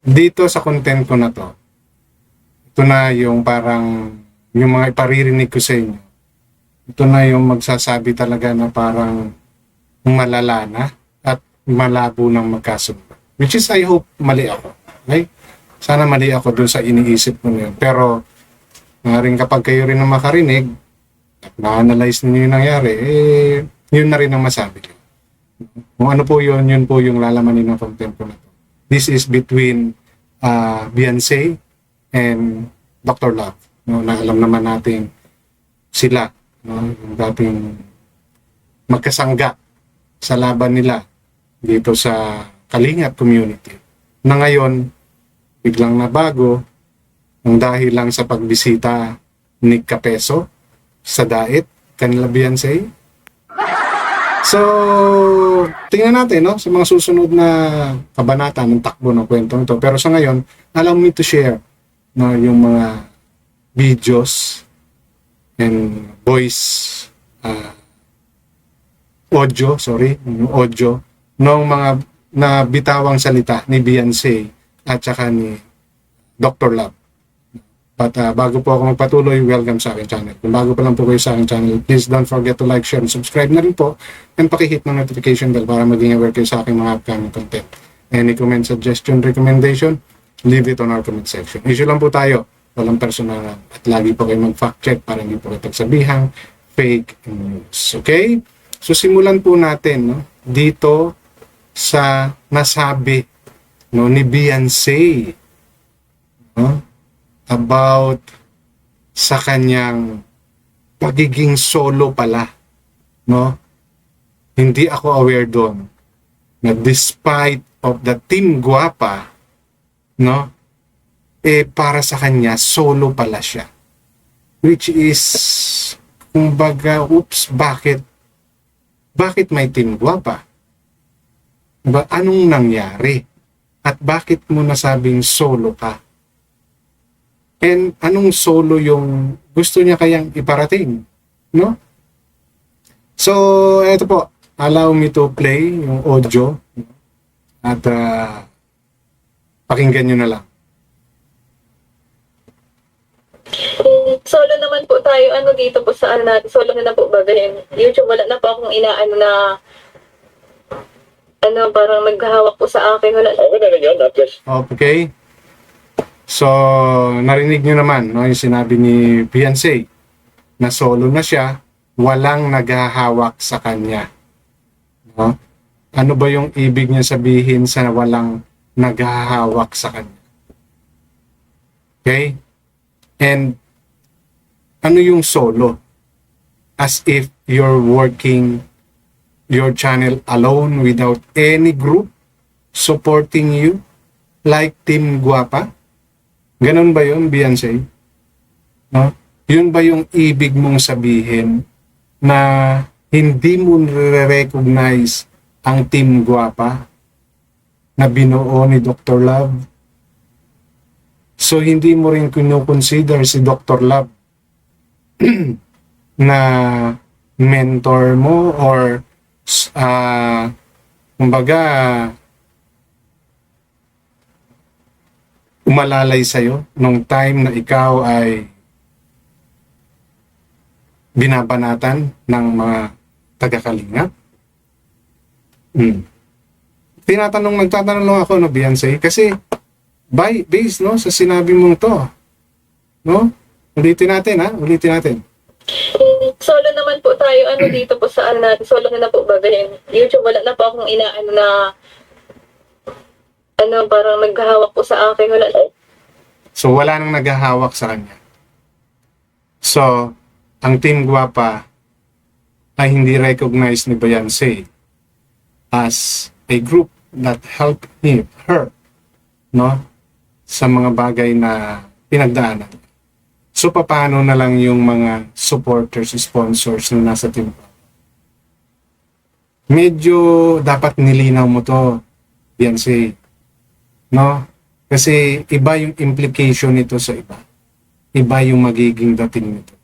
dito sa content ko na to, ito na yung parang yung mga iparirinig ko sa inyo. Ito na yung magsasabi talaga na parang malala na at malabo ng magkasundo. Which is, I hope mali ako. Okay? Sana mali ako dun sa iniisip ko na yun. Pero, rin kapag kayo rin ang makarinig at na-analyze ninyo yung nangyari, yun na rin ang masabi ko. Kung ano po yun, yun po yung lalamanin ng content ko na to. This is between Beyonce and Dr. Love. No, na alam naman natin sila, no, yung dating magkasangga sa laban nila dito sa Kalingap community. Na ngayon, biglang nabago ang dahil lang sa pagbisita ni Kapeso sa Dait, kanila Beyonce. So, tingnan natin, no, sa mga susunod na kabanata ng takbo ng kwentong ito. Pero sa ngayon, allow me to share, no, yung mga videos and voice yung audio ng mga na bitawang salita ni Beyonce at saka ni Dr. Love. But bago po ako magpatuloy, welcome sa aking channel. Kung bago pa lang po kayo sa aking channel, please don't forget to like, share, and subscribe na rin po, and pakihit ng notification bell para maging aware kayo sa aking mga upcoming content. Any comment, suggestion, recommendation, leave it on our comment section. Issue lang po tayo, walang personal, at lagi po kayo mag-fact check para hindi po kayo pagsabihang fake news. Okay? So simulan po natin, no, dito sa nasabi, no, ni Beyonce, no, about sa kanyang pagiging solo pala, no? Hindi ako aware doon na despite of the Team Guapa, no, para sa kanya solo pala siya, which is kumbaga, oops, bakit may Team Guapa? Diba? Anong nangyari? At bakit mo nasabing solo ka? And anong solo yung gusto niya kayang iparating? No? So, eto po. Allow me to play yung audio. At pakinggan nyo na lang. Solo naman po tayo, dito po sa natin, solo na po bagahin. YouTube, wala na po akong inaano na parang naghahawak po sa akin. Wala. Okay na rin yun, at least. Okay. So, narinig nyo naman, no, yung sinabi ni Beyonce na solo na siya, walang naghahawak sa kanya. No? Ano ba yung ibig niya sabihin sa walang naghahawak sa kanya? Okay? And ano yung solo? As if you're working your channel alone without any group supporting you like Team Guapa? Ganun ba yun, Beyonce? No? Yun ba yung ibig mong sabihin na hindi mo recognize ang Team Guapa na binuo ni Dr. Love? So, hindi mo rin kino-consider si Dr. Love na mentor mo or kumbaga umalalay sa'yo nung time na ikaw ay binabanatan ng mga taga-Kalingap? Nagtatanong lang ako, no, Beyonce, kasi based, no, sa sinabi mong to, no? Ulitin natin. Solo naman po tayo, dito po sa natin, solo na po bagahin. YouTube, wala na po akong inaano na parang naghahawak po sa akin. Wala. So, wala nang naghahawak sa kanya. So, ang Team Guapa ay hindi recognized ni Beyonce as a group that helped her, no, sa mga bagay na pinagdaanan. So, paano na lang yung mga supporters, sponsors na nasa Team Guapa? Medyo dapat nilinaw mo to, Beyonce. No? Kasi iba yung implication nito sa iba. Iba yung magiging dating nito.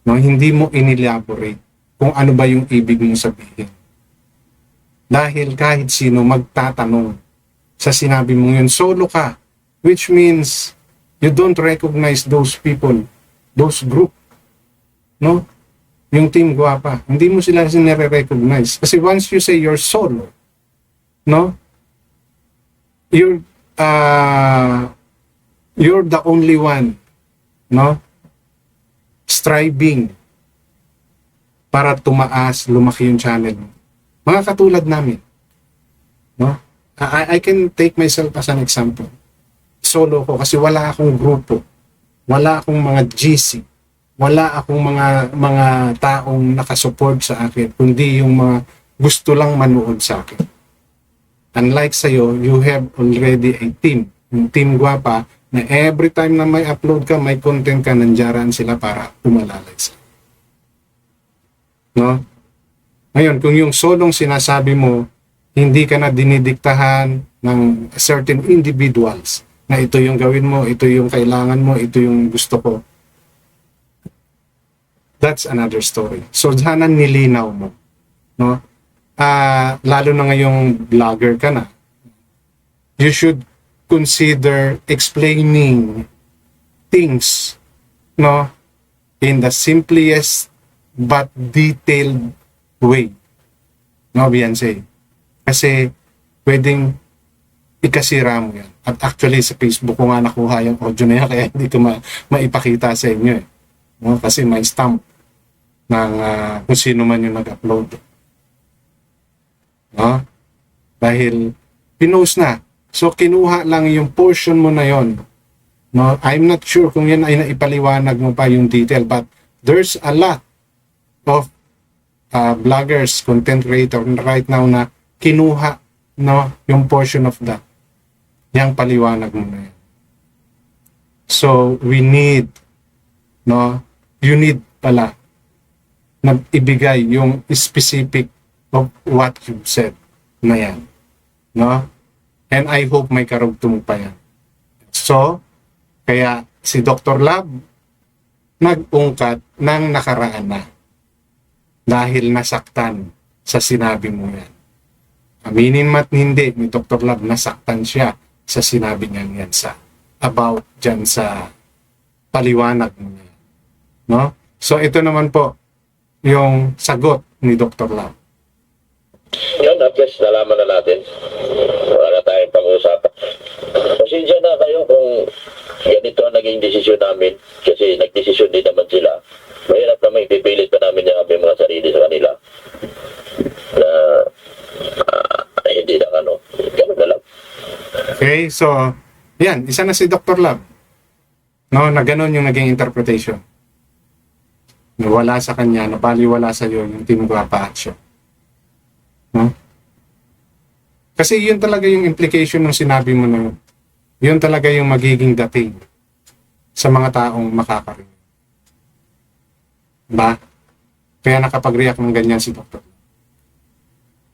No? Hindi mo inelaborate kung ano ba yung ibig mong sabihin. Dahil kahit sino magtatanong sa sinabi mong yun. Solo ka, which means you don't recognize those people, those group, no? Yung Team Guapa, hindi mo sila sinire-recognize. Kasi once you say you're solo, no? You're the only one, no? Striving para tumaas, lumaki yung channel mo. Mga katulad namin, no? I can take myself as an example. Solo ko kasi wala akong grupo, wala akong mga GC, wala akong mga taong nakasupport sa akin, kundi yung mga gusto lang manood sa akin. Unlike sa'yo, you have already a team. Yung Team Guapa, na every time na may upload ka, may content ka, nandiyaran sila para umalalay sa. No? Ngayon, kung yung solong sinasabi mo, hindi ka na dinidiktahan ng certain individuals na ito yung gawin mo, ito yung kailangan mo, ito yung gusto ko. That's another story. So, sana nilinaw mo. No? Lalo na ngayong vlogger ka na. You should consider explaining things, no, in the simplest but detailed way. No, Beyonce? Kasi pwedeng ikasira mo yan. At actually sa Facebook ko nga nakuha yung audio na yan kaya hindi ko maipakita sa inyo eh. No? Kasi may stamp ng kung sino man yung nag-upload. No? Dahil pinost na. So kinuha lang yung portion mo na yon. No? I'm not sure kung yan ay naipaliwanag mo pa yung detail but there's a lot of bloggers, content creator right now na kinuha, no, yung portion of that. Yang paliwanag mo na yan. So we need, no, you need pala na ibigay yung specific of what you said na yan. No? And I hope may karugtong pa yan. So, kaya si Dr. Lab nag-ungkat ng nakaraan na dahil nasaktan sa sinabi mo yan. Aminin mat hindi ni Dr. Lab, nasaktan siya sa sinabi niya yan sa about dyan sa paliwanag mo yan. No? So, ito naman po yung sagot ni Dr. Lab. Yun, at least nalaman na natin. Wala tayong pag-uusapan. Pasensya na kayo kung ganito ang naging desisyon namin kasi nagdesisyon din naman sila. Mahirap naman ipipilit pa namin yung aming mga sarili sa kanila na hindi na ganun na lang. Okay, so, yan, isa na si Dr. Lab. No, na ganun yung naging interpretation. Nawala sa kanya, napaliwala sa iyo yung Team Guapa action. No? Kasi yun talaga yung implication ng sinabi mo na yun. Yun talaga yung magiging dating sa mga taong makakarinig. Ba? Kaya nakapag-react ng ganyan si Dr.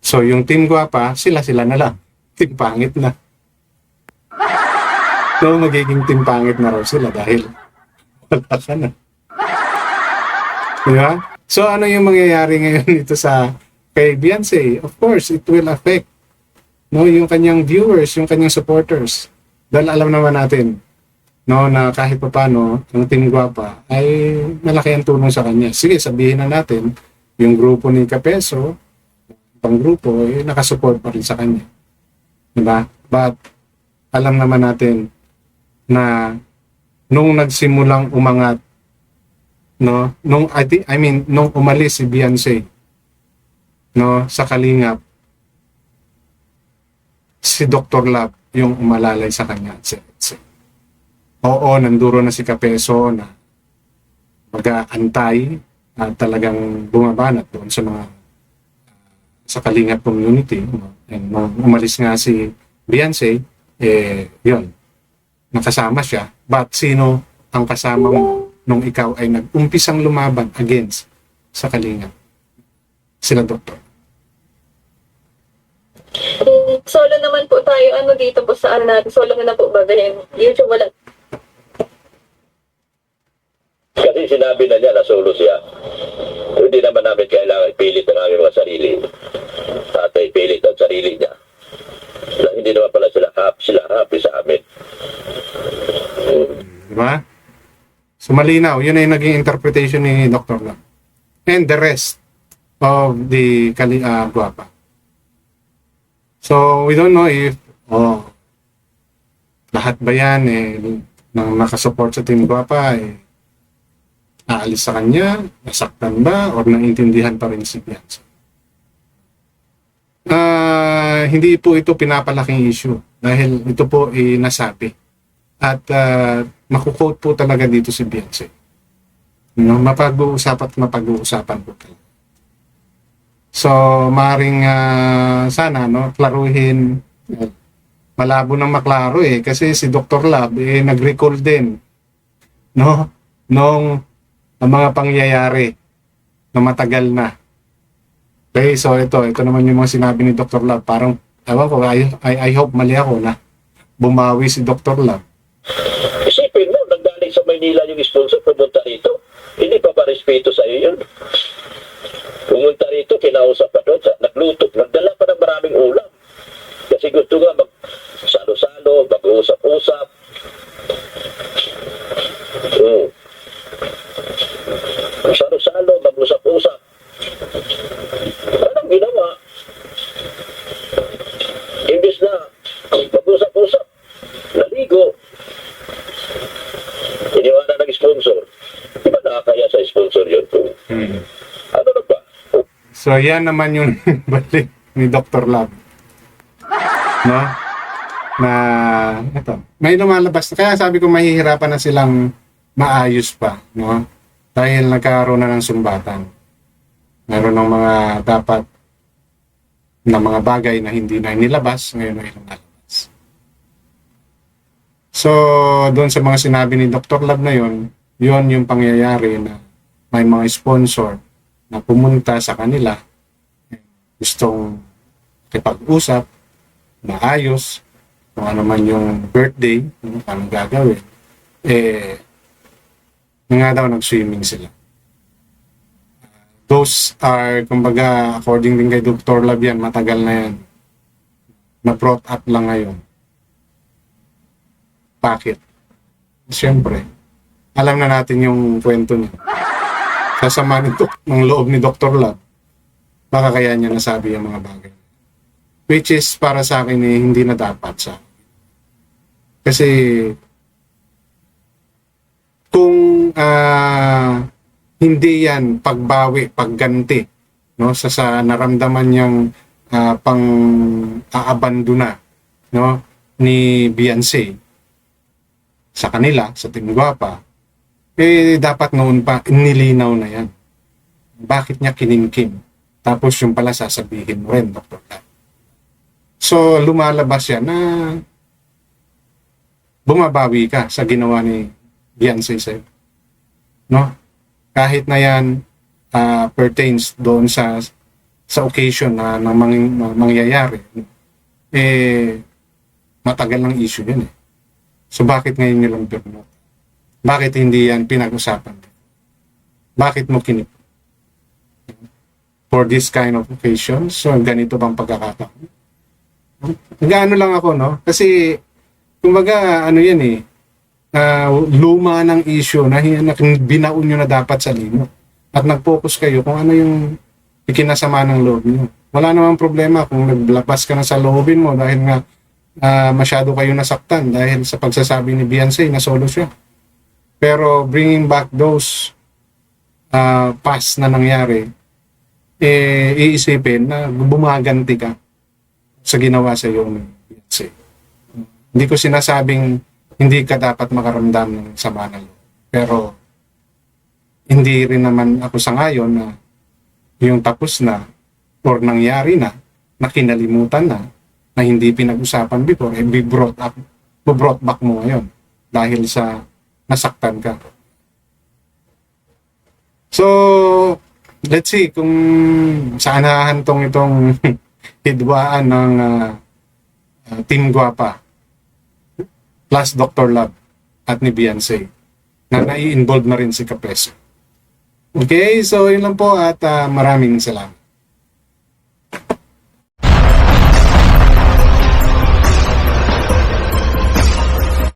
So, yung Team Guapa, sila-sila na lang. Team pangit na. So, magiging team pangit na raw sila dahil wala ka na. Diba? So, ano yung mangyayari ngayon dito sa kay Beyonce? Of course, it will affect yung kanyang viewers, yung kanyang supporters. Dahil alam naman natin na kahit pa paano, ang Team Guapa ay malaki ang tulong sa kanya. Sige, sabihin na natin, yung grupo ni Kapeso, pang grupo, nakasupport pa rin sa kanya. Diba? But, alam naman natin na nung nagsimulang umangat, nung umalis si Beyonce, sa Kalingap, si Dr. Lab yung umalalay sa kanya. Oo, nanduro na si Kapeso na mag-aantay at talagang bumabanat doon sa mga sa Kalingap community. And nung umalis nga si Beyonce, yun, nakasama siya. But sino ang kasama mo nung ikaw ay nag-umpisang lumaban against sa Kalingap? Sila Doktor. Solo naman po tayo, dito po sa natin, solo na po babahin. YouTube wala. Kasi sinabi na niya na solo siya. Hindi naman namin kailangan ipilit ang aming mga sarili. At ipilit ang sarili niya. Na hindi naman pala sila happy sa amin. Di ba? So malinaw, yun ay naging interpretation ni Dr. Lam. And the rest of the Guapa. So we don't know if lahat ba yan nang nakasupport sa Team Guapa aalis sa kanya, nasaktan ba, or naintindihan pa rin si Bianca. Hindi po ito pinapalaking issue dahil ito po nasabi. At makukote po talaga dito si Bianca. No, mapag-uusapan po talaga. So, maring sana, no, klaruhin, malabo nang maklaro kasi si Dr. Lab nag-recall din, no, nung ang mga pangyayari na matagal na. Okay, so ito naman yung mga sinabi ni Dr. Lab. Parang, ewan ko, I hope mali ako na bumawi si Dr. Lab. Isipin mo, nanggaling sa Maynila yung sponsor, pumunta rito. Hindi pa ba respeto sa iyo yun? Pumunta rito, kinausap pa doon, nagluto, nagdala pa ng maraming ulam. Kasi gusto nga mag-salo-salo, mag-uusap-usap. Salo-salo, mag-usap-usap. Anong ginawa? Imbis na mag-usap-usap, naligo, iniwanan ng sponsor. Di ba nakakaya sa sponsor yun? Ano na ba? So, yan naman yung balik ni Dr. Lab. No? Na, ito, may lumalabas. Kaya sabi ko, mahihirapan na silang maayos pa. No? Dahil nagkaroon na ng sumbatan. Meron ng mga dapat na mga bagay na hindi na nilabas, ngayon ay lumalabas. So, doon sa mga sinabi ni Dr. Lab na yon yung pangyayari na may mga sponsor na pumunta sa kanila, gustong kipag-usap, maayos, kung ano man yung birthday, anong gagawin, nga daw nag-swimming sila. Those are, kumbaga, according din kay Dr. Lab yan, matagal na yan. Na-brought up lang ngayon. Bakit? Siyempre, alam na natin yung kwento niya. Kasama nito ng loob ni Dr. Lab, baka kaya niya nasabi yung mga bagay. Which is, para sa akin, hindi na dapat sa akin. Kasi, kung hindi yan pagbawi, pagganti, no, sa naramdaman niyang pang-aabandona, no, ni Bianca sa kanila, sa Team Guapa, dapat noon pa nilinaw na yan. Bakit niya kinimkim? Tapos yung pala sasabihin mo rin, Dr. Lab. So, lumalabas yan na bumabawi ka sa ginawa ni Bianca sa'yo. No? Kahit na yan pertains doon sa occasion na mangyayari, matagal ng issue yan eh. So, bakit ngayon nyo lang pinag-note? Bakit hindi yan pinag-usapan? Bakit mo kinip? For this kind of occasion, so ganito bang pagkakataon? Gaano lang ako, no? Kasi, kumbaga, ano yan eh, luma ng issue na binaon nyo na dapat sa lino. At nag-focus kayo kung ano yung ikinasama ng loob nyo. Wala namang problema kung naglabas ka na sa loobin mo dahil nga masyado kayo nasaktan dahil sa pagsasabi ni Bianca na solo siya. Pero bringing back those past na nangyari, iisipin na bumaganti ka sa ginawa sa iyo ni Bianca. Hindi ko sinasabing hindi ka dapat makaramdam ng sama ng loob. Pero hindi rin naman ako sangayon na yung tapos na or nangyari na kinalimutan na hindi pinag-usapan before, brought back mo ngayon dahil sa nasaktan ka. So, let's see kung saan hahantong itong hidwaan ng Team Guapa plus Dr. Lab at ni Bianca na nai-involve na rin si Kapeso. Okay, so yun lang po at maraming salamat.